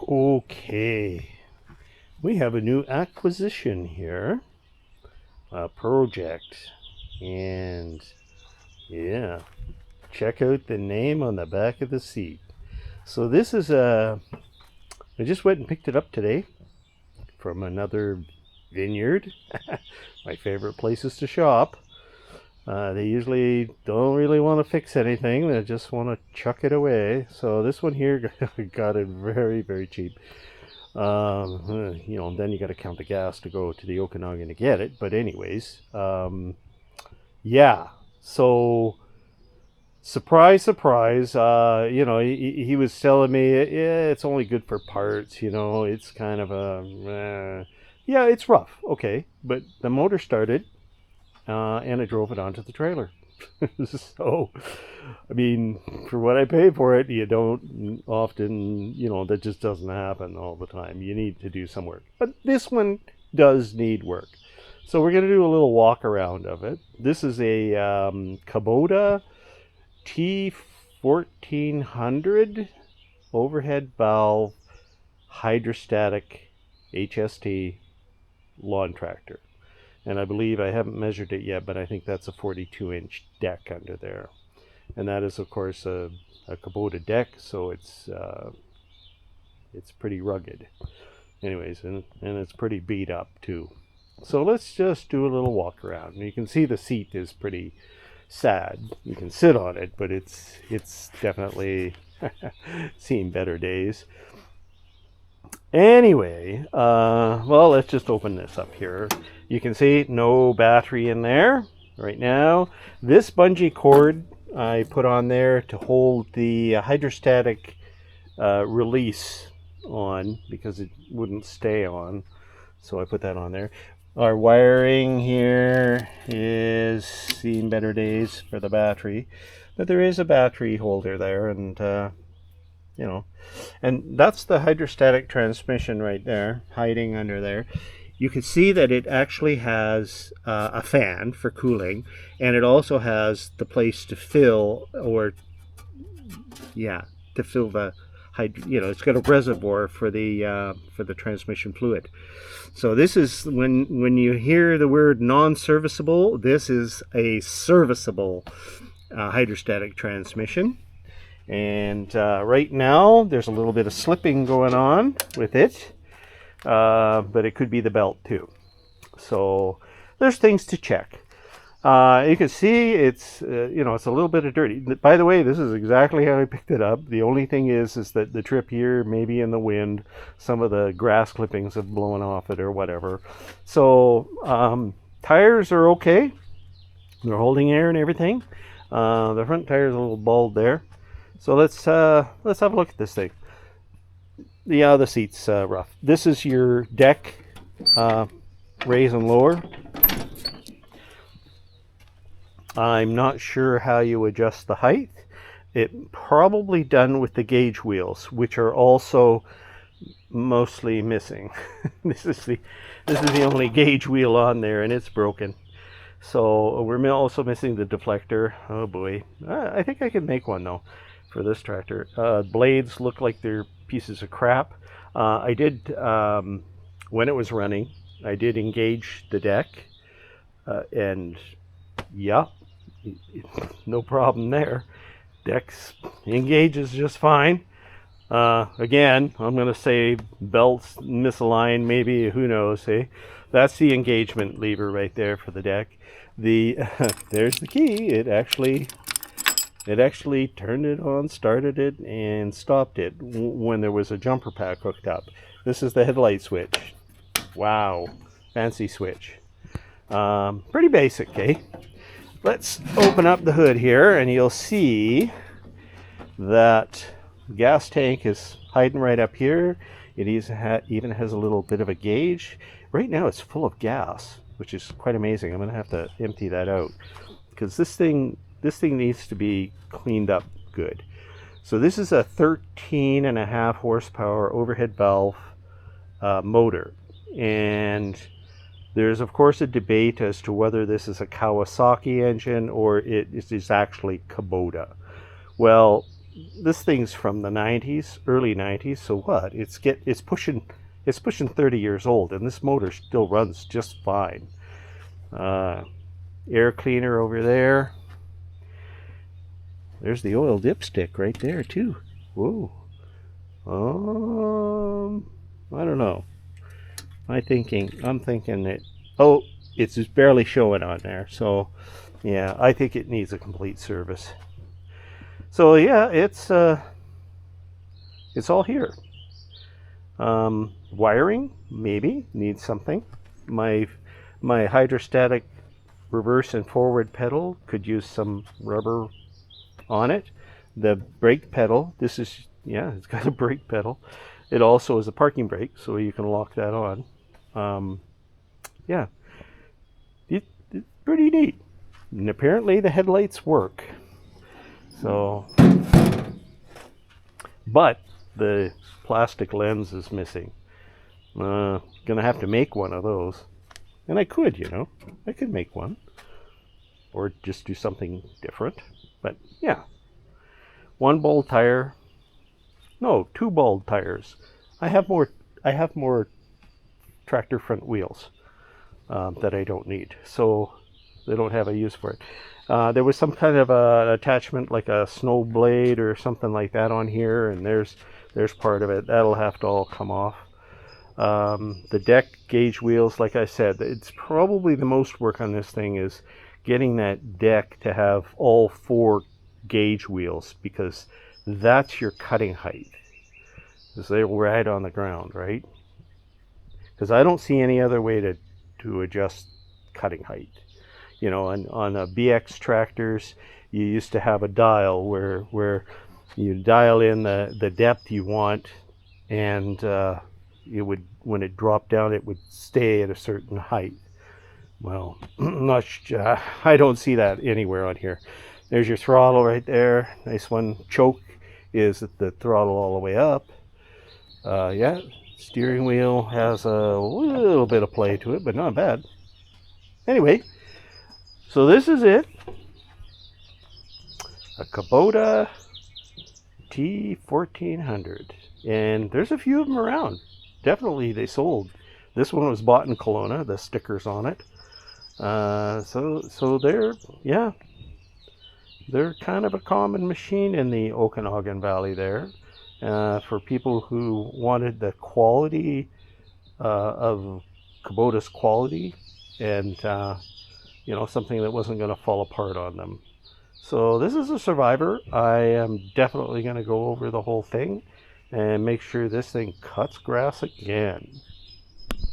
Okay, we have a new acquisition here, a project, and yeah, check out the name on the back of the seat. So this is I just went and picked it up today from another vineyard, my favorite places to shop. They usually don't really want to fix anything, they just want to chuck it away. So this one here got it very, very cheap. Then you got to count the gas to go to the Okanagan to get it. But anyways, yeah. So surprise, surprise. He was telling me, yeah, it's only good for parts. It's kind of yeah, it's rough. Okay, but the motor started, and I drove it onto the trailer. So, I mean, for what I pay for it, you don't often, that just doesn't happen all the time. You need to do some work. But this one does need work. So we're going to do a little walk around of it. This is a Kubota T1400 overhead valve hydrostatic HST lawn tractor. And I believe, I haven't measured it yet, but I think that's a 42-inch deck under there. And that is, of course, a Kubota deck, so it's pretty rugged. Anyways, and it's pretty beat up, too. So let's just do a little walk around. You can see the seat is pretty sad. You can sit on it, but it's definitely seen better days. Anyway, well, let's just open this up here. You can see no battery in there right now. This bungee cord I put on there to hold the hydrostatic release on, because it wouldn't stay on. So I put that on there. Our wiring here is seeing better days for the battery. But there is a battery holder there, and and that's the hydrostatic transmission right there, hiding under there. You can see that it actually has a fan for cooling, and it also has the place to fill, to fill the it's got a reservoir for the transmission fluid. So this is, when you hear the word non-serviceable, this is a serviceable hydrostatic transmission. And right now there's a little bit of slipping going on with it, but it could be the belt too. So there's things to check. You can see it's it's a little bit of dirty. By the way, this is exactly how I picked it up. The only thing is that the trip here, maybe in the wind, some of the grass clippings have blown off it or whatever. So tires are okay. They're holding air and everything. The front tire is a little bald there. So let's have a look at this thing. Yeah, the seat's rough. This is your deck, raise and lower. I'm not sure how you adjust the height. It probably done with the gauge wheels, which are also mostly missing. This is the only gauge wheel on there, and it's broken. So we're also missing the deflector. Oh boy, I think I could make one though for this tractor. Blades look like they're pieces of crap. I did, when it was running, I did engage the deck, and yeah, no problem there. Deck's engages just fine. Again, I'm going to say belts misaligned, maybe, who knows, hey? That's the engagement lever right there for the deck. There's the key. It actually turned it on, started it, and stopped it when there was a jumper pack hooked up. This is the headlight switch. Wow, fancy switch. Pretty basic, eh? Let's open up the hood here, and you'll see that gas tank is hiding right up here. It even has a little bit of a gauge. Right now it's full of gas, which is quite amazing. I'm going to have to empty that out, because this thing needs to be cleaned up good. So this is a 13.5 horsepower overhead valve motor, and there's of course a debate as to whether this is a Kawasaki engine or it is actually Kubota. Well, this thing's from the 90s, early 90s. So what? It's pushing 30 years old, and this motor still runs just fine. Air cleaner over there. There's the oil dipstick right there too. Whoa. I don't know. I'm thinking that, oh, it's just barely showing on there. So yeah, I think it needs a complete service. So yeah, it's all here. Wiring maybe needs something. My hydrostatic reverse and forward pedal could use some rubber on it. The brake pedal, this is, yeah, it's got a brake pedal. It also is a parking brake, so you can lock that on. Yeah, it's pretty neat. And apparently the headlights work. So, but the plastic lens is missing. Gonna have to make one of those. And I could, I could make one. Or just do something different. But yeah, one bald tire. No, two bald tires. I have more tractor front wheels that I don't need, so they don't have a use for it. There was some kind of an attachment, like a snow blade or something like that on here, and there's part of it. That'll have to all come off. The deck gauge wheels, like I said, it's probably the most work on this thing is getting that deck to have all 4 gauge wheels, because that's your cutting height, because they're right on the ground, right? Because I don't see any other way to adjust cutting height. On BX tractors, you used to have a dial where you dial in the depth you want, and it would, when it dropped down, it would stay at a certain height. Well, I don't see that anywhere on here. There's your throttle right there. Nice one. Choke is the throttle all the way up. Yeah, steering wheel has a little bit of play to it, but not bad. Anyway, so this is it. A Kubota T1400. And there's a few of them around. Definitely they sold. This one was bought in Kelowna, the stickers on it. So they're kind of a common machine in the Okanagan Valley there, for people who wanted the quality of Kubota's quality, and something that wasn't going to fall apart on them. So this is a survivor. I am definitely going to go over the whole thing and make sure this thing cuts grass again.